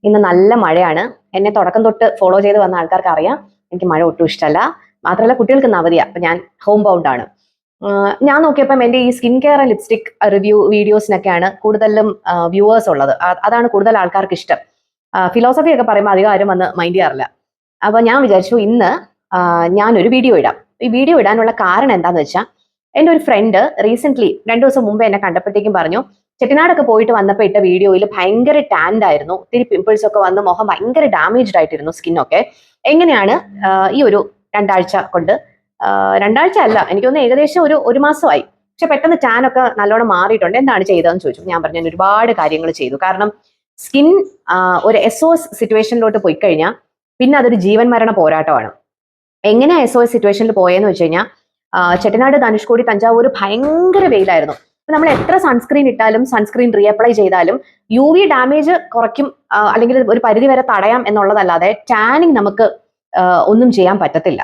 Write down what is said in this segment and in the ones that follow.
ഇന്ന് നല്ല മഴയാണ്. എന്നെ തുടക്കം തൊട്ട് ഫോളോ ചെയ്ത് വന്ന ആൾക്കാർക്ക് അറിയാം എനിക്ക് മഴ ഒട്ടും ഇഷ്ടമല്ല. മാത്രമല്ല കുട്ടികൾക്ക് ഇന്ന് അവധിയാ. അപ്പൊ ഞാൻ ഹോം ബൗണ്ട് ആണ്. ഞാൻ നോക്കിയപ്പം എൻ്റെ ഈ skin care and lipstick review വീഡിയോസിനൊക്കെയാണ് കൂടുതലും വ്യൂവേഴ്സ് ഉള്ളത്. അതാണ് കൂടുതൽ ആൾക്കാർക്ക് ഇഷ്ടം. ഫിലോസഫി ഒക്കെ പറയുമ്പോൾ അധികം ആരും വന്ന് മൈൻഡ് ചെയ്യാറില്ല. അപ്പൊ ഞാൻ വിചാരിച്ചു ഇന്ന് ഞാനൊരു വീഡിയോ ഇടാം. ഈ വീഡിയോ ഇടാനുള്ള കാരണം എന്താന്ന് വെച്ചാൽ എൻ്റെ ഒരു ഫ്രണ്ട് റീസെന്റ് 2 ദിവസം മുമ്പ് എന്നെ കണ്ടപ്പോഴത്തേക്കും പറഞ്ഞു, ചെട്ടിനാടൊക്കെ പോയിട്ട് വന്നപ്പോൾ ഇട്ട വീഡിയോയിൽ ഭയങ്കര ടാൻഡ് ആയിരുന്നു, ഒത്തിരി പിമ്പിൾസ് ഒക്കെ വന്ന് മുഖം ഭയങ്കര ഡാമേജ്ഡ് ആയിട്ടിരുന്നു സ്കിന്നൊക്കെ. എങ്ങനെയാണ് ഈ ഒരു 2 ആഴ്ച കൊണ്ട്, 2 ആഴ്ച അല്ല എനിക്ക് തോന്നുന്നു ഏകദേശം ഒരു മാസമായി, പക്ഷെ പെട്ടെന്ന് ടാൻ ഒക്കെ നല്ലോണം മാറിയിട്ടുണ്ട്, എന്താണ് ചെയ്തതെന്ന് ചോദിച്ചു. ഞാൻ പറഞ്ഞു ഞാൻ ഒരുപാട് കാര്യങ്ങൾ ചെയ്തു. കാരണം സ്കിൻ ഒരു SOS സിറ്റുവേഷനിലോട്ട് പോയി കഴിഞ്ഞാൽ പിന്നെ അതൊരു ജീവൻ മരണ പോരാട്ടമാണ്. എങ്ങനെയാ SOS സിറ്റുവേഷനിൽ പോയെന്ന് വെച്ച് കഴിഞ്ഞാൽ, ചെട്ടിനാട്, ധനുഷ്കോടി, തഞ്ചാവൂർ ഭയങ്കര വെയിലായിരുന്നു. നമ്മൾ എത്ര സൺസ്ക്രീൻ ഇട്ടാലും സൺസ്ക്രീൻ റീഅപ്ലൈ ചെയ്താലും UV ഡാമേജ് കുറയ്ക്കും, അല്ലെങ്കിൽ ഒരു പരിധി വരെ തടയാം എന്നുള്ളതല്ലാതെ ടാനിങ് നമുക്ക് ഒന്നും ചെയ്യാൻ പറ്റത്തില്ല.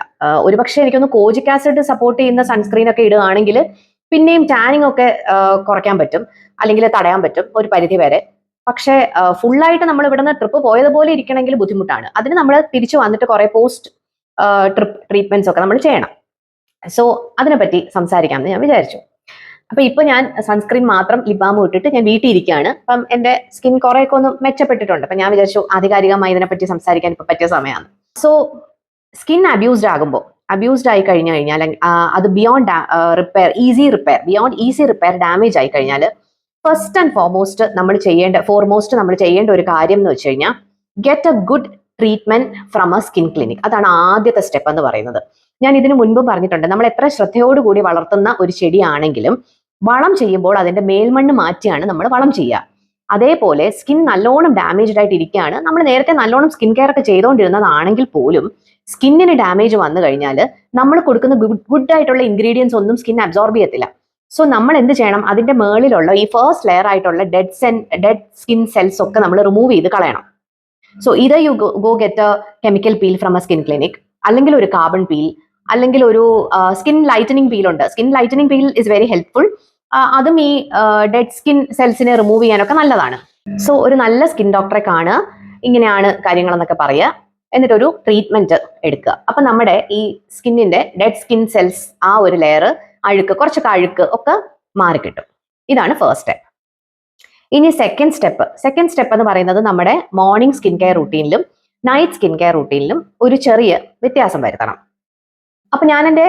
ഒരുപക്ഷെ എനിക്കൊന്ന് കോജിക് ആസിഡ് സപ്പോർട്ട് ചെയ്യുന്ന സൺസ്ക്രീൻ ഒക്കെ ഇടുകയാണെങ്കിൽ പിന്നെയും ടാനിങ് ഒക്കെ കുറയ്ക്കാൻ പറ്റും, അല്ലെങ്കിൽ തടയാൻ പറ്റും ഒരു പരിധി വരെ. പക്ഷേ ഫുള്ളായിട്ട് നമ്മൾ ഇവിടുന്ന് ട്രിപ്പ് പോയതുപോലെ ഇരിക്കണമെങ്കിൽ ബുദ്ധിമുട്ടാണ്. അതിന് നമ്മൾ തിരിച്ചു വന്നിട്ട് കുറെ പോസ്റ്റ് ട്രിപ്പ് ട്രീറ്റ്മെന്റ്സ് ഒക്കെ നമ്മൾ ചെയ്യണം. സോ അതിനെപ്പറ്റി സംസാരിക്കാമെന്ന് ഞാൻ വിചാരിച്ചു. അപ്പൊ ഇപ്പൊ ഞാൻ സൺസ്ക്രീൻ മാത്രം ലിപ് ബാം ഇട്ടിട്ട് ഞാൻ വീട്ടിൽ ഇരിക്കുകയാണ്. അപ്പം എന്റെ സ്കിൻ കുറെയൊക്കെ ഒന്ന് മെച്ചപ്പെട്ടിട്ടുണ്ട്. അപ്പൊ ഞാൻ വിചാരിച്ചു ആധികാരികമായി ഇതിനെപ്പറ്റി സംസാരിക്കാൻ ഇപ്പൊ പറ്റിയ സമയമാണ്. സോ സ്കിൻ അബ്യൂസ്ഡ് ആയി കഴിഞ്ഞാൽ അത് ബിയോണ്ട് ഈസി റിപ്പയർ ഡാമേജ് ആയി കഴിഞ്ഞാൽ ഫസ്റ്റ് ആൻഡ് ഫോർമോസ്റ്റ് നമ്മൾ ചെയ്യേണ്ട ഒരു കാര്യം എന്ന് വെച്ച് കഴിഞ്ഞാൽ get A good treatment from a skin clinic. അതാണ് ആദ്യത്തെ സ്റ്റെപ്പ് എന്ന് പറയുന്നത്. ഞാൻ ഇതിനു മുൻപ് പറഞ്ഞിട്ടുണ്ട്, നമ്മൾ എത്ര ശ്രദ്ധയോടുകൂടി വളർത്തുന്ന ഒരു ചെടിയാണെങ്കിലും വളം ചെയ്യുമ്പോൾ അതിന്റെ മേൽമണ്ണ് മാറ്റിയാണ് നമ്മൾ വളം ചെയ്യുക. അതേപോലെ സ്കിൻ നല്ലോണം ഡാമേജ്ഡ് ആയിട്ട് ഇരിക്കുകയാണ്, നമ്മൾ നേരത്തെ നല്ലോണം സ്കിൻ കെയർ ഒക്കെ ചെയ്തുകൊണ്ടിരുന്നതാണെങ്കിൽ പോലും സ്കിന്നിന് ഡാമേജ് വന്നു കഴിഞ്ഞാൽ നമ്മൾ കൊടുക്കുന്ന ഗുഡ് ആയിട്ടുള്ള ഇൻഗ്രീഡിയൻസ് ഒന്നും സ്കിൻ അബ്സോർബ് ചെയ്യത്തില്ല. സോ നമ്മൾ എന്ത് ചെയ്യണം, അതിന്റെ മേളിലുള്ള ഈ ഫസ്റ്റ് ലെയർ ആയിട്ടുള്ള ഡെഡ് സ്കിൻ സെൽസ് ഒക്കെ നമ്മൾ റിമൂവ് ചെയ്ത് കളയണം. So either you go get a chemical peel from a skin clinic, അല്ലെങ്കിൽ ഒരു കാർബൺ പീൽ, അല്ലെങ്കിൽ ഒരു സ്കിൻ ലൈറ്റനിങ് പീൽ ഉണ്ട്. Skin lightening peel is very helpful. അതും ഈ ഡെഡ് സ്കിൻ സെൽസിനെ റിമൂവ് ചെയ്യാനൊക്കെ നല്ലതാണ്. സോ ഒരു നല്ല സ്കിൻ ഡോക്ടറെ കാണുക, ഇങ്ങനെയാണ് കാര്യങ്ങളെന്നൊക്കെ പറയുക, എന്നിട്ടൊരു ട്രീറ്റ്മെന്റ് എടുക്കുക. അപ്പൊ നമ്മുടെ ഈ സ്കിന്നിന്റെ ഡെഡ് സ്കിൻ സെൽസ് ആ ഒരു ലെയർ കുറച്ചൊക്കെ അഴുക്ക് ഒക്കെ മാറിക്കിട്ടും. ഇതാണ് ഫസ്റ്റ് സ്റ്റെപ്പ്. ഇനി സെക്കൻഡ് സ്റ്റെപ്പ് എന്ന് പറയുന്നത് നമ്മുടെ മോർണിംഗ് സ്കിൻ കെയർ റൂട്ടീനിലും നൈറ്റ് സ്കിൻ കെയർ റൂട്ടീനിലും ഒരു ചെറിയ വ്യത്യാസം വരുത്തണം. അപ്പൊ ഞാൻ എൻ്റെ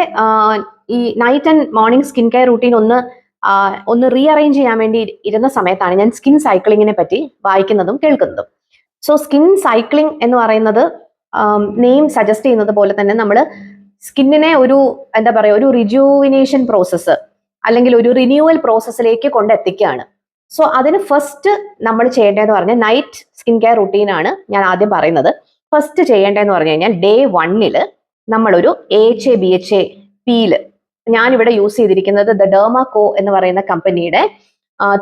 ഈ night and morning skin care routine ഒന്ന് റീഅറേഞ്ച് ചെയ്യാൻ വേണ്ടി ഇരുന്ന സമയത്താണ് ഞാൻ സ്കിൻ സൈക്ലിങ്ങിനെ പറ്റി വായിക്കുന്നതും കേൾക്കുന്നതും. സോ സ്കിൻ സൈക്ലിംഗ് എന്ന് പറയുന്നത് നെയിം സജസ്റ്റ് ചെയ്യുന്നത് പോലെ തന്നെ നമ്മൾ സ്കിന്നിനെ ഒരു റിജുവിനേഷൻ പ്രോസസ്സ് അല്ലെങ്കിൽ ഒരു റിന്യൂവൽ പ്രോസസ്സിലേക്ക് കൊണ്ടെത്തിക്കുകയാണ്. സോ അതിന് ഫസ്റ്റ് നമ്മൾ ചെയ്യേണ്ടതെന്ന് പറഞ്ഞാൽ നൈറ്റ് സ്കിൻ കെയർ റൂട്ടീനാണ് ഞാൻ ആദ്യം പറയുന്നത്. ഫസ്റ്റ് ചെയ്യേണ്ടതെന്ന് പറഞ്ഞു കഴിഞ്ഞാൽ Day 1 നമ്മളൊരു AHA BHA പീല്, ഞാനിവിടെ യൂസ് ചെയ്തിരിക്കുന്നത് ദ ഡെർമാകോ എന്ന് പറയുന്ന കമ്പനിയുടെ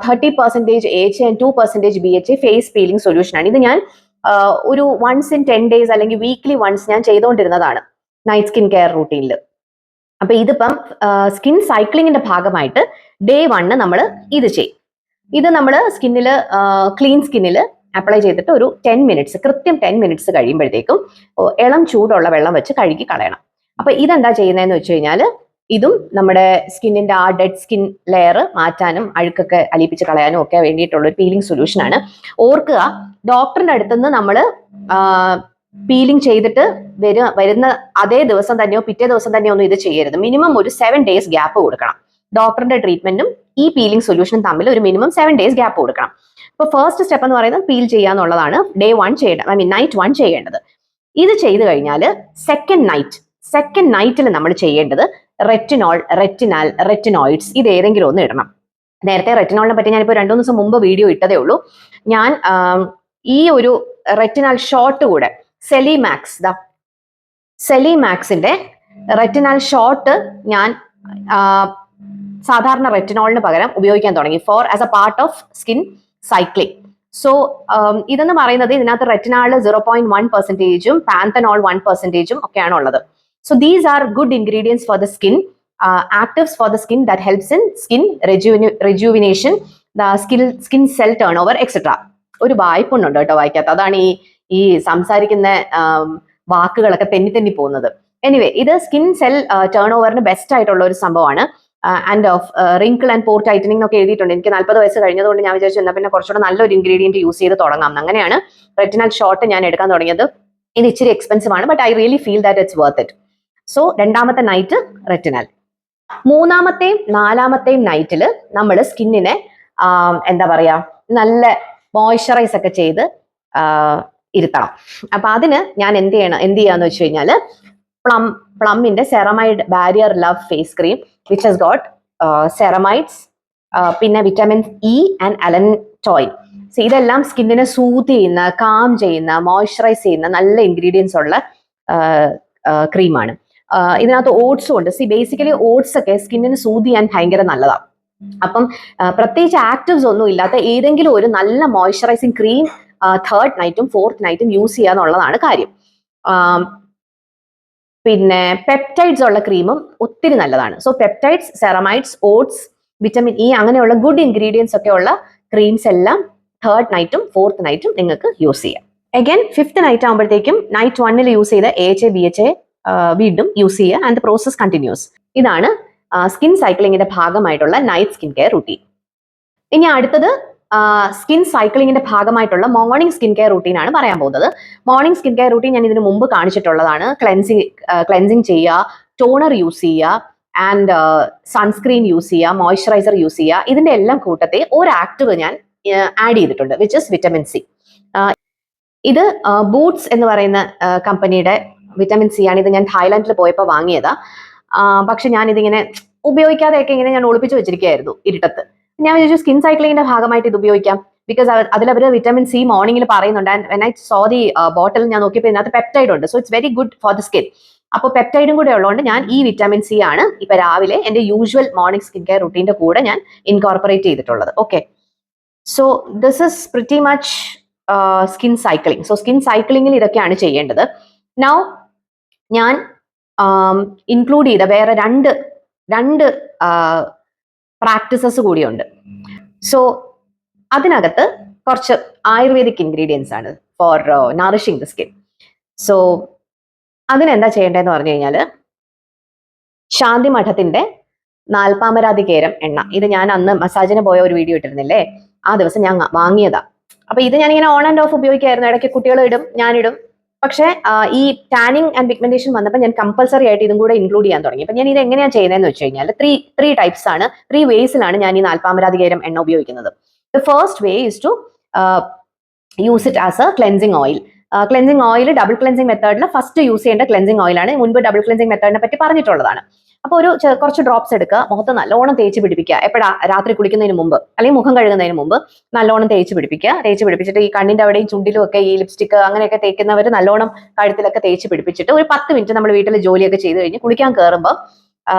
30% AHA and 2% BHA face peeling solution ആണ്. ഇത് ഞാൻ ഒരു once in 10 days അല്ലെങ്കിൽ വീക്ക്ലി വൺസ് ഞാൻ ചെയ്തുകൊണ്ടിരുന്നതാണ് നൈറ്റ് സ്കിൻ കെയർ റൂട്ടീനിൽ. അപ്പൊ ഇതിപ്പം സ്കിൻ സൈക്ലിങ്ങിന്റെ ഭാഗമായിട്ട് Day 1 നമ്മൾ ഇത് ചെയ്യും. ഇത് നമ്മൾ സ്കിന്നിൽ ക്ലീൻ സ്കിന്നിൽ അപ്ലൈ ചെയ്തിട്ട് ഒരു 10 മിനിറ്റ്സ്, കൃത്യം 10 മിനിറ്റ്സ് കഴിയുമ്പോഴത്തേക്കും ഇളം ചൂടുള്ള വെള്ളം വെച്ച് കഴുകി കളയണം. അപ്പൊ ഇതെന്താ ചെയ്യുന്നതെന്ന് വെച്ച് കഴിഞ്ഞാൽ ഇതും നമ്മുടെ സ്കിന്നിന്റെ ആ ഡെഡ് സ്കിൻ ലെയർ മാറ്റാനും അഴുക്കൊക്കെ അലിയിപ്പിച്ച് കളയാനും ഒക്കെ വേണ്ടിയിട്ടുള്ള ഒരു പീലിംഗ് സൊല്യൂഷൻ ആണ്. ഓർക്കുക, ഡോക്ടറിന്റെ അടുത്തുനിന്ന് നമ്മൾ പീലിംഗ് ചെയ്തിട്ട് വരുന്ന അതേ ദിവസം തന്നെയോ പിറ്റേ ദിവസം തന്നെയോ ഒന്നും ഇത് ചെയ്യരുത്. മിനിമം ഒരു 7 days ഗ്യാപ്പ് കൊടുക്കണം. ഡോക്ടറിന്റെ ട്രീറ്റ്മെന്റും ഈ പീലിംഗ് സൊല്യൂഷനും തമ്മിൽ ഒരു മിനിമം 7 days ഗ്യാപ്പ് കൊടുക്കണം. അപ്പൊ ഫസ്റ്റ് സ്റ്റെപ്പ് എന്ന് പറയുന്നത് പീൽ ചെയ്യാന്നുള്ളതാണ്. നൈറ്റ് 1 ചെയ്യേണ്ടത്. ഇത് ചെയ്തു കഴിഞ്ഞാൽ സെക്കൻഡ് നൈറ്റിൽ നമ്മൾ ചെയ്യേണ്ടത് റെറ്റിനോയിഡ്സ് ഇത് ഏതെങ്കിലും ഒന്ന് ഇടണം. നേരത്തെ റെറ്റിനോളിനെ പറ്റി ഞാനിപ്പോൾ 2-3 ദിവസം മുമ്പ് വീഡിയോ ഇട്ടതേ ഉള്ളൂ. ഞാൻ ഈ ഒരു റെറ്റിനാൽ ഷോട്ട് കൂടെ സെലിമാക്സിന്റെ റെറ്റിനാൽ ഷോട്ട് ഞാൻ സാധാരണ റെറ്റിനോളിന് പകരം ഉപയോഗിക്കാൻ തുടങ്ങി as A part of skin cycling. So ഇതെന്ന് പറയുന്നത് ഇതിനകത്ത് റെറ്റിനാൾ 0.1%, പാന്തനോൾ 1% ഒക്കെയാണ് ഉള്ളത്. So these are good ingredients for the skin, actives for the skin that helps in skin rejuvenation, the skin cell turnover, etc. ഒരു വായ്പുണ്ട് കേട്ടോ വായിക്കാത്ത, അതാണ് ഈ സംസാരിക്കുന്ന വാക്കുകളൊക്കെ തെന്നി പോകുന്നത്. എനിവേ, ഇത് സ്കിൻ സെൽ ടേൺ ഓവറിന് ബെസ്റ്റ് ആയിട്ടുള്ള ഒരു സംഭവമാണ്. And of wrinkle and pore tightening ഒക്കെ എഴുതിയിട്ടുണ്ട്. എനിക്ക് 40 വയസ്സ് കഴിഞ്ഞതുകൊണ്ട് ഞാൻ വിചാരിച്ചു എന്നാൽ പിന്നെ കുറച്ചുകൂടെ നല്ലൊരു ഇൻഗ്രീഡിയന്റ് യൂസ് ചെയ്ത് തുടങ്ങാം. അങ്ങനെയാണ് റെറ്റിനൽ ഷോട്ട് ഞാൻ എടുക്കാൻ തുടങ്ങിയത്. ഇത് ഇച്ചിരി എക്സ്പെൻസീവ് ആണ്, but I really feel that it's worth it. So രണ്ടാമത്തെ നൈറ്റ് റെറ്റിനൽ. മൂന്നാമത്തെയും നാലാമത്തെയും നൈറ്റിൽ നമ്മൾ സ്കിന്നിനെ എന്താ പറയാ നല്ല മോയ്സ്ചറൈസ് ഒക്കെ ചെയ്ത് ഇരുത്തണം. അപ്പൊ അതിന് ഞാൻ എന്ത് ചെയ്യാന്ന് വെച്ച് കഴിഞ്ഞാൽ പ്ലമ്മിന്റെ ceramide barrier love face cream which has got ceramides, പിന്നെ വിറ്റമിൻ ഇ ആൻഡ് അലൻടോയിൻ. ഇതെല്ലാം സ്കിന്നിനെ സൂത്ത് ചെയ്യുന്ന, കാം ചെയ്യുന്ന, മോയ്സ്ചറൈസ് ചെയ്യുന്ന നല്ല ഇൻഗ്രീഡിയൻസ് ഉള്ള ക്രീമാണ്. ഇതിനകത്ത് ഓട്സും ഉണ്ട്. ബേസിക്കലി ഓട്സ് ഒക്കെ സ്കിന്നിന് സൂത്ത് ചെയ്യാൻ ഭയങ്കര നല്ലതാണ്. അപ്പം പ്രത്യേകിച്ച് ആക്റ്റീവ്സ് ഒന്നും ഇല്ലാത്ത ഏതെങ്കിലും ഒരു നല്ല മോയ്സ്ചറൈസിങ് ക്രീം തേർഡ് നൈറ്റും ഫോർത്ത് നൈറ്റും യൂസ് ചെയ്യാന്നുള്ളതാണ് കാര്യം. പിന്നെ പെപ്റ്റൈഡ്സ് ഉള്ള ക്രീമും ഒത്തിരി നല്ലതാണ്. So peptides, ceramides, oats, vitamin E അങ്ങനെയുള്ള ഗുഡ് ഇൻഗ്രീഡിയൻസ് ഒക്കെ ഉള്ള ക്രീംസ് എല്ലാം തേർഡ് നൈറ്റും ഫോർത്ത് നൈറ്റും നിങ്ങൾക്ക് യൂസ് ചെയ്യാം. അഗൈൻ ഫിഫ്ത്ത് നൈറ്റ് ആകുമ്പോഴത്തേക്കും നൈറ്റ് 1 യൂസ് ചെയ്ത AHA BHA വീണ്ടും യൂസ് ചെയ്യുക ആൻഡ് ദ പ്രോസസ് കണ്ടിന്യൂസ്. ഇതാണ് സ്കിൻ സൈക്ലിങ്ങിന്റെ ഭാഗമായിട്ടുള്ള നൈറ്റ് സ്കിൻ കെയർ റൂട്ടീൻ. ഇനി അടുത്തത് സ്കിൻ സൈക്ലിങ്ങിന്റെ ഭാഗമായിട്ടുള്ള മോർണിംഗ് സ്കിൻ കെയർ റൂട്ടീൻ ആണ് പറയാൻ പോകുന്നത്. മോർണിംഗ് സ്കിൻ കെയർ റൂട്ടീൻ ഞാൻ ഇതിനു മുമ്പ് കാണിച്ചിട്ടുള്ളതാണ്. ക്ലെൻസിങ് ചെയ്യുക, ടോണർ യൂസ് ചെയ്യുക, ആൻഡ് സൺസ്ക്രീൻ യൂസ് ചെയ്യുക, മോയ്സ്ചറൈസർ യൂസ് ചെയ്യുക. ഇതിന്റെ എല്ലാം കൂട്ടത്തെ ഒരു ആക്റ്റീവ് ഞാൻ ആഡ് ചെയ്തിട്ടുണ്ട്, വിച്ച് ഇസ് വിറ്റമിൻ സി. ഇത് ബൂട്ട്സ് എന്ന് പറയുന്ന കമ്പനിയുടെ വിറ്റമിൻ സി ആണ്. ഇത് ഞാൻ തായ്ലാൻഡിൽ പോയപ്പോൾ വാങ്ങിയതാ. പക്ഷെ ഞാൻ ഇതിങ്ങനെ ഉപയോഗിക്കാതെയൊക്കെ ഇങ്ങനെ ഞാൻ ഒളിപ്പിച്ച് വെച്ചിരിക്കുകയായിരുന്നു ഇരുട്ടത്ത്. ഞാൻ വിചാരിച്ചു സ്കിൻ സൈക്ലിങ്ങിന്റെ ഭാഗമായിട്ട് ഇത് ഉപയോഗിക്കാം. ബിക്കോസ് അതിലവർ വിറ്റമിൻ സി മോർണിംഗിൽ പറയുന്നുണ്ട്. And when I so the ബോട്ടിൽ ഞാൻ നോക്കിയപ്പോൾ ഇതിനകത്ത് പെപ്റ്റൈഡ് ഉണ്ട്. So it's very good for the skin. അപ്പോൾ പെപ്റ്റൈഡും കൂടെ ഉള്ളതുകൊണ്ട് ഞാൻ ഈ വിറ്റമിൻ സി ആണ് ഇപ്പൊ രാവിലെ എന്റെ യൂഷ്വൽ മോർണിംഗ് സ്കിൻ കെയർ റുട്ടീന്റെ കൂടെ ഞാൻ ഇൻകോർപ്പറേറ്റ് ചെയ്തിട്ടുള്ളത്. Okay, so this is pretty much skin cycling. So skin സൈക്ലിങ്ങിൽ ഇതൊക്കെയാണ് ചെയ്യേണ്ടത്. നൗ ഞാൻ ഇൻക്ലൂഡ് ചെയ്ത വേറെ രണ്ട് പ്രാക്ടീസസ് കൂടിയുണ്ട്. സോ അതിനകത്ത് കുറച്ച് ആയുർവേദിക് ഇൻഗ്രീഡിയൻസ് ആണ് for nourishing the skin. So അതിനെന്താ ചെയ്യേണ്ടതെന്ന് പറഞ്ഞു കഴിഞ്ഞാൽ ശാന്തി മഠത്തിന്റെ നാൽപ്പാമരാതി കേരം എണ്ണ. ഇത് ഞാൻ അന്ന് മസാജിന് പോയ ഒരു വീഡിയോ ഇട്ടിരുന്നില്ലേ, ആ ദിവസം ഞാൻ വാങ്ങിയതാ. അപ്പൊ ഇത് ഞാനിങ്ങനെ ഓൺ ആൻഡ് ഓഫ് ഉപയോഗിക്കായിരുന്നു. ഇടയ്ക്ക് കുട്ടികൾ ഇടും, ഞാനിടും. പക്ഷേ ഈ ടാനിങ് ആൻഡ് പിഗ്മെന്റേഷൻ വന്നപ്പോൾ ഞാൻ കമ്പൽസറി ആയിട്ട് ഇതും കൂടെ ഇൻക്ലൂഡ് ചെയ്യാൻ തുടങ്ങി. അപ്പൊ ഞാൻ ഇത് എങ്ങനെയാണ് ചെയ്യുന്നതെന്ന് വെച്ച് കഴിഞ്ഞാൽ ത്രീ ടൈപ്സ് ആണ്, 3 വേസിലാണ് ഞാൻ ഈ നാൽപ്പാമരാതി കേരം എണ്ണ ഉപയോഗിക്കുന്നത്. The first way is to use it as a cleansing oil. Cleansing oil double cleansing മെത്തേഡിൽ ഫസ്റ്റ് യൂസ് ചെയ്യേണ്ട ക്ലെൻസിങ് ഓയിലാണ്. മുൻപ് ഡബിൾ ക്ലെൻസിങ് മെത്തേഡിനെ പറ്റി പറഞ്ഞിട്ടുള്ളതാണ്. അപ്പോൾ കുറച്ച് ഡ്രോപ്സ് എടുക്കുക, മുഖത്ത് നല്ലോണം തേച്ച് പിടിപ്പിക്കുക. എപ്പോഴാ? രാത്രി കുളിക്കുന്നതിന് മുമ്പ് അല്ലെങ്കിൽ മുഖം കഴുകുന്നതിന് മുമ്പ് നല്ലോണം തേച്ച് പിടിപ്പിക്കുക. തേച്ച് പിടിപ്പിച്ചിട്ട് ഈ കണ്ണിന്റെ അവിടെയും ചുണ്ടിലും ഒക്കെ ഈ ലിപ്സ്റ്റിക്ക് അങ്ങനെയൊക്കെ തേക്കുന്നവർ നല്ലോണം കഴുത്തിലൊക്കെ തേച്ച് പിടിപ്പിച്ചിട്ട് ഒരു 10 മിനിറ്റ് നമ്മൾ വീട്ടിൽ ജോലിയൊക്കെ ചെയ്ത് കഴിഞ്ഞ് കുളിക്കാൻ കയറുമ്പോൾ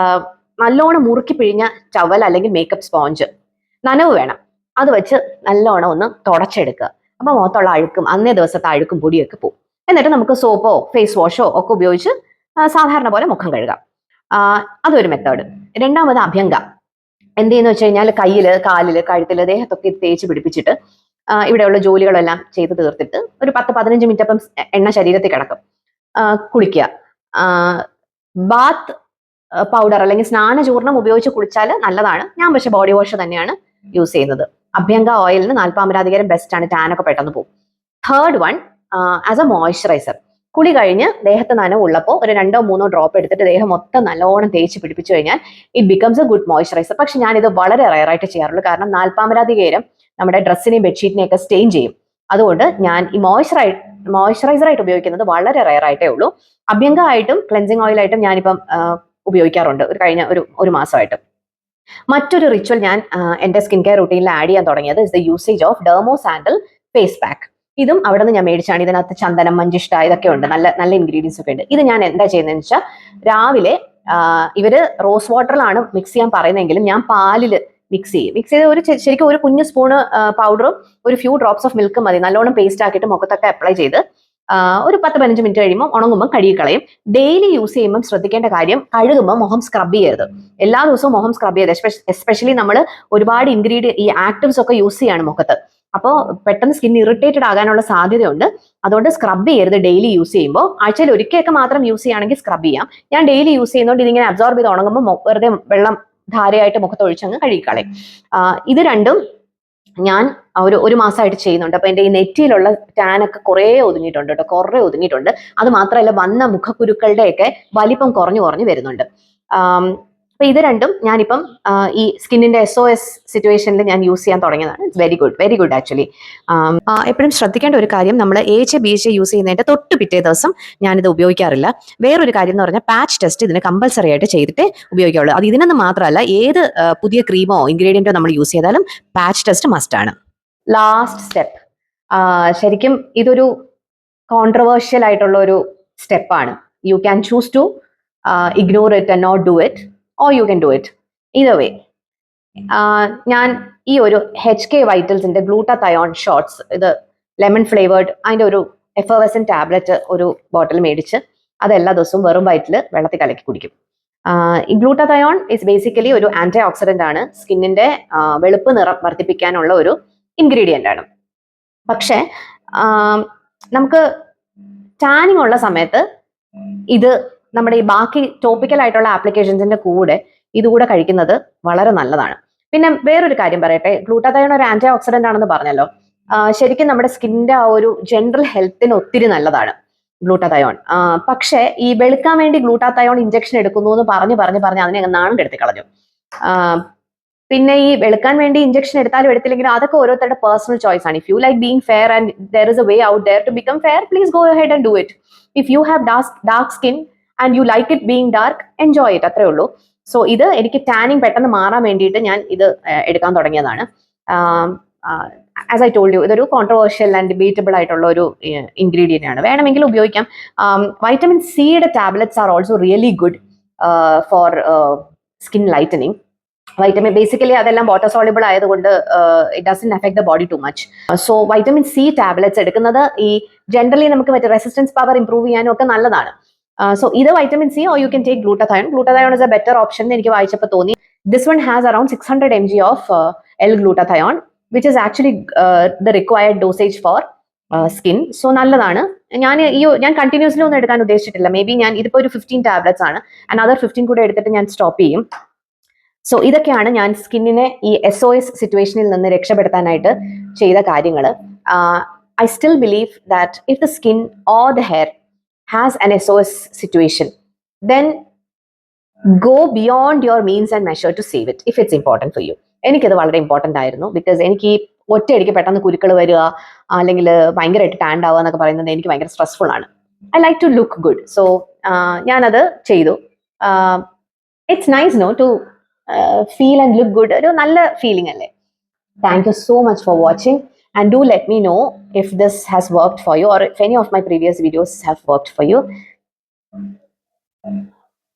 നല്ലോണം മുറുക്കി പിഴിഞ്ഞ ടവൽ അല്ലെങ്കിൽ മേക്കപ്പ് സ്പോഞ്ച്, നനവ് വേണം, അത് വെച്ച് നല്ലോണം ഒന്ന് തുടച്ചെടുക്കുക. അപ്പൊ മുഖത്തുള്ള അഴുക്കും അന്നേ ദിവസത്തെ അഴുക്കും പൊടിയൊക്കെ പോകും. എന്നിട്ട് നമുക്ക് സോപ്പോ ഫേസ് വാഷോ ഒക്കെ ഉപയോഗിച്ച് സാധാരണ പോലെ മുഖം കഴുകാം. അതൊരു മെത്തേഡ്. രണ്ടാമത് അഭ്യംഗ. എന്ത് ചെയ്യുന്ന വെച്ച് കഴിഞ്ഞാൽ കയ്യില്, കാലില്, കഴുത്തില്, ദേഹത്തൊക്കെ തേച്ച് പിടിപ്പിച്ചിട്ട് ഇവിടെയുള്ള ജോലികളെല്ലാം ചെയ്ത് തീർത്തിട്ട് ഒരു 10-15 മിനിറ്റ് അപ്പം എണ്ണ ശരീരത്തിൽ കിടക്കും. കുളിക്കുക. ബാത്ത് പൗഡർ അല്ലെങ്കിൽ സ്നാനചൂർണം ഉപയോഗിച്ച് കുളിച്ചാൽ നല്ലതാണ്. ഞാൻ പക്ഷെ ബോഡി വാഷ് തന്നെയാണ് യൂസ് ചെയ്യുന്നത്. അഭ്യംഗ ഓയിലിന് നാൽപ്പാമരാതികരം ബെസ്റ്റ് ആണ്, ടാനൊക്കെ പെട്ടെന്ന് പോകും. Third one as A moisturiser. കുളി കഴിഞ്ഞ് ദേഹത്ത് നനവ് ഉള്ളപ്പോൾ ഒരു 2-3 ഡ്രോപ്പ് എടുത്തിട്ട് ദേഹം മൊത്തം നല്ലോണം തേച്ച് പിടിപ്പിച്ചു കഴിഞ്ഞാൽ it becomes A good moisturiser. പക്ഷെ ഞാനിത് വളരെ റയറായിട്ട് ചെയ്യാറുള്ളൂ. കാരണം നാൽപ്പാമരാതികേരം നമ്മുടെ ഡ്രസ്സിനെയും ബെഡ്ഷീറ്റിനെയും ഒക്കെ സ്റ്റെയിൻ ചെയ്യും. അതുകൊണ്ട് ഞാൻ ഈ മോയ്സ്ചറൈസറായിട്ട് ഉപയോഗിക്കുന്നത് വളരെ റയറായിട്ടേ ഉള്ളൂ. അഭ്യംഗ ആയിട്ടും ക്ലെൻസിങ് ഓയിലായിട്ടും ഞാനിപ്പം ഉപയോഗിക്കാറുണ്ട് കഴിഞ്ഞ ഒരു മാസമായിട്ട്. മറ്റൊരു റിച്വൽ ഞാൻ എൻ്റെ സ്കിൻ കെയർ റൂട്ടീനിൽ ആഡ് ചെയ്യാൻ തുടങ്ങിയത് is the usage of Dermo sandal face pack. ഇതും അവിടെ നിന്ന് ഞാൻ മേടിച്ചാണ്. ഇതിനകത്ത് ചന്ദനം, മഞ്ചിഷ്ട ഇതൊക്കെ ഉണ്ട്, നല്ല ഇൻഗ്രീഡിയൻസ് ഒക്കെ ഉണ്ട്. ഇത് ഞാൻ എന്താ ചെയ്യുന്നതെന്ന് വെച്ചാൽ രാവിലെ ഇവര് റോസ് വാട്ടറിലാണ് മിക്സ് ചെയ്യാൻ പറയുന്നതെങ്കിലും ഞാൻ പാലിൽ മിക്സ് ചെയ്ത് ശരിക്കും ഒരു കുഞ്ഞു സ്പൂണ് പൗഡറും ഒരു ഫ്യൂ ഡ്രോപ്സ് ഓഫ് മിൽക്കും മതി. നല്ലോണം പേസ്റ്റ് ആക്കിയിട്ട് മുഖത്തൊക്കെ അപ്ലൈ ചെയ്ത് ഒരു 10-15 മിനിറ്റ് കഴിയുമ്പോൾ ഉണങ്ങുമ്പോൾ കഴുകിക്കളയും. ഡെയിലി യൂസ് ചെയ്യുമ്പോൾ ശ്രദ്ധിക്കേണ്ട കാര്യം, കഴുകുമ്പോൾ മുഖം സ്ക്രബ് ചെയ്യരുത്. എല്ലാ ദിവസവും മുഖം സ്ക്രബ് ചെയ്ത്, എസ്പെഷ്യലി നമ്മൾ ഒരുപാട് ഈ ആക്റ്റീവ്സ് ഒക്കെ യൂസ് ചെയ്യാണ് മുഖത്ത്. അപ്പോൾ പെട്ടെന്ന് സ്കിൻ ഇറിറ്റേറ്റഡ് ആകാനുള്ള സാധ്യതയുണ്ട്. അതുകൊണ്ട് സ്ക്രബ് ചെയ്യരുത് ഡെയിലി യൂസ് ചെയ്യുമ്പോൾ. ആഴ്ചയിൽ ഒരിക്കലൊക്കെ മാത്രം യൂസ് ചെയ്യുകയാണെങ്കിൽ സ്ക്രബ് ചെയ്യാം. ഞാൻ ഡെയിലി യൂസ് ചെയ്യുന്നതുകൊണ്ട് ഇതിങ്ങനെ അബ്സോർബ് ചെയ്ത് ഉണങ്ങുമ്പോൾ വെറുതെ വെള്ളം ധാരയായിട്ട് മുഖത്ത് ഒഴിച്ചങ്ങ് കഴുകിക്കളയും. ഇത് രണ്ടും ഞാൻ ഒരു മാസമായിട്ട് ചെയ്യുന്നുണ്ട്. അപ്പൊ എന്റെ ഈ നെറ്റിയിലുള്ള ടാനൊക്കെ കുറേ ഒതുങ്ങിയിട്ടുണ്ട് കേട്ടോ, കുറേ ഒതുങ്ങിയിട്ടുണ്ട്. അത് മാത്രമല്ല വന്ന മുഖക്കുരുക്കളുടെയൊക്കെ വലിപ്പം കുറഞ്ഞു വരുന്നുണ്ട്. അപ്പൊ ഇത് രണ്ടും ഞാനിപ്പം ഈ സ്കിന്നിന്റെ SOS സിറ്റുവേഷനിൽ ഞാൻ യൂസ് ചെയ്യാൻ തുടങ്ങിയതാണ്. It's very good actually. എപ്പോഴും ശ്രദ്ധിക്കേണ്ട ഒരു കാര്യം, നമ്മൾ AHA BHA യൂസ് ചെയ്യുന്നതിന്റെ തൊട്ട് പിറ്റേ ദിവസം ഞാനിത് ഉപയോഗിക്കാറില്ല. വേറൊരു കാര്യം എന്ന് പറഞ്ഞാൽ പാച്ച് ടെസ്റ്റ് ഇതിന് കമ്പൽസറി ആയിട്ട് ചെയ്തിട്ടേ ഉപയോഗിക്കാവുള്ളൂ. അത് ഇതിനൊന്നും മാത്രമല്ല, ഏത് പുതിയ ക്രീമോ ഇൻഗ്രീഡിയന്റോ നമ്മൾ യൂസ് ചെയ്താലും പാച്ച് ടെസ്റ്റ് മസ്റ്റ് ആണ്. ലാസ്റ്റ് സ്റ്റെപ്പ്, ശരിക്കും ഇതൊരു കോൺട്രവേഴ്ഷ്യൽ ആയിട്ടുള്ള ഒരു സ്റ്റെപ്പാണ്. You can choose to ignore it and not do it, or you can do it. either way, ഞാൻ ഈ ഒരു HK വൈറ്റൽസിന്റെ ഗ്ലൂട്ടാതയോൺ ഷോട്ട്സ്, ഇത് ലെമൺ ഫ്ലേവേർഡ്, അതിന്റെ ഒരു എഫർവെസൻ ടാബ്ലറ്റ് ഒരു ബോട്ടിൽ മേടിച്ച് അത് എല്ലാ ദിവസവും വെറും വയറ്റിൽ വെള്ളത്തിൽ കലക്കി കുടിക്കും. ഈ ഗ്ലൂട്ടാതയോൺ ഇസ് ബേസിക്കലി ഒരു ആന്റി ഓക്സിഡന്റ് ആണ്, സ്കിന്നിന്റെ വെളുപ്പ് നിറം വർദ്ധിപ്പിക്കാനുള്ള ഒരു ഇൻഗ്രീഡിയന്റ് ആണ്. പക്ഷെ നമുക്ക് ടാനിങ് ഉള്ള സമയത്ത് ഇത് നമ്മുടെ ഈ ബാക്കി ടോപ്പിക്കൽ ആയിട്ടുള്ള ആപ്ലിക്കേഷൻസിന്റെ കൂടെ ഇതുകൂടെ കഴിക്കുന്നത് വളരെ നല്ലതാണ്. പിന്നെ വേറൊരു കാര്യം പറയട്ടെ, ഗ്ലൂട്ടാതയോൺ ഒരു ആന്റി ഓക്സിഡന്റ് ആണെന്ന് പറഞ്ഞല്ലോ. ശരിക്കും നമ്മുടെ സ്കിന്നിന്റെ ആ ഒരു ജനറൽ ഹെൽത്തിന് ഒത്തിരി നല്ലതാണ് ഗ്ലൂട്ടാതയോൺ. പക്ഷേ ഈ വെളുക്കാൻ വേണ്ടി ഗ്ലൂട്ടാതയോൺ ഇഞ്ചക്ഷൻ എടുക്കുന്നു എന്ന് പറഞ്ഞ് അതിനെ നാണം കെടുത്തി കളഞ്ഞു. പിന്നെ ഈ വെളുക്കാൻ വേണ്ടി ഇഞ്ചക്ഷൻ എടുത്താലും എടുത്തില്ലെങ്കിലും അതൊക്കെ ഓരോരുത്തരുടെ പേഴ്സണൽ ചോയ്സ് ആണ്. If you like being fair and there is a way out there to become fair, please go ahead and do it. If you have dark skin and you like it being dark, enjoy it, അത്രേ ഉള്ളൂ. So ഇത് എനിക്ക് tanning പെട്ടെന്ന് മാറാൻ വേണ്ടിയിട്ട് ഞാൻ ഇത് എടുക്കാൻ തുടങ്ങിയതാണ്. ആസ് ഐ ടോൾഡ് യു, ഇതൊരു കോൺട്രവേഴ്ഷ്യൽ ആൻഡ് ഡിബേറ്റബിൾ ആയിട്ടുള്ള ഒരു ഇൻഗ്രീഡിയന്റ് ആണ്. വേണമെങ്കിൽ ഉപയോഗിക്കാം. വൈറ്റമിൻ സിയുടെ tablets are also really good for skin lightening. Vitamin basically അതെല്ലാം വാട്ടർ സോളിബിൾ ആയതുകൊണ്ട് it doesn't affect the body too much. So vitamin C tablets എടുക്കുന്നത് ഈ ജനറലി നമുക്ക് മറ്റേ റെസിസ്റ്റൻസ് പവർ ഇംപ്രൂവ് ചെയ്യാനും ഒക്കെ നല്ലതാണ്. സോ ഇത് vitamin C, or you can take glutathione. Glutathione is A better option എന്ന് എനിക്ക് വായിച്ചപ്പോൾ തോന്നി. This one has around 600 mg of L-glutathione, which is actually the required dosage four skin. So നല്ലതാണ്. ഞാൻ കണ്ടിന്യൂസ്ലി ഒന്നും എടുക്കാൻ ഉദ്ദേശിച്ചിട്ടില്ല. മേ ബി ഞാൻ ഇതിപ്പോൾ ഒരു 15 ടാബ്ലറ്റ്സ് ആണ്, അനദർ 15 കൂടെ എടുത്തിട്ട് ഞാൻ സ്റ്റോപ്പ് ചെയ്യും. സോ ഇതൊക്കെയാണ് ഞാൻ സ്കിന്നിനെ ഈ SOS സിറ്റുവേഷനിൽ നിന്ന് രക്ഷപ്പെടുത്താനായിട്ട് ചെയ്ത കാര്യങ്ങൾ. I still believe that if the skin or the hair has an SOS situation, then go beyond your means and measure to save it if it's important for you. എനിക്കത് വളരെ important ആയിരുന്നു. Because എനിക്ക് ഈ ഒറ്റയടിക്ക് പെട്ടെന്ന് കുരുക്കൾ വരിക അല്ലെങ്കിൽ ഭയങ്കരമായിട്ട് ടാൻഡ് ആവുക എന്നൊക്കെ പറയുന്നത് എനിക്ക് ഭയങ്കര സ്ട്രെസ്ഫുൾ ആണ്. I like to look good. So ഞാനത് ചെയ്തു. It's nice no to feel and look good. ഒരു നല്ല ഫീലിംഗ് അല്ലേ. Thank you so much for watching. And do let me know if this has worked for you, or if any of my previous videos have worked for you.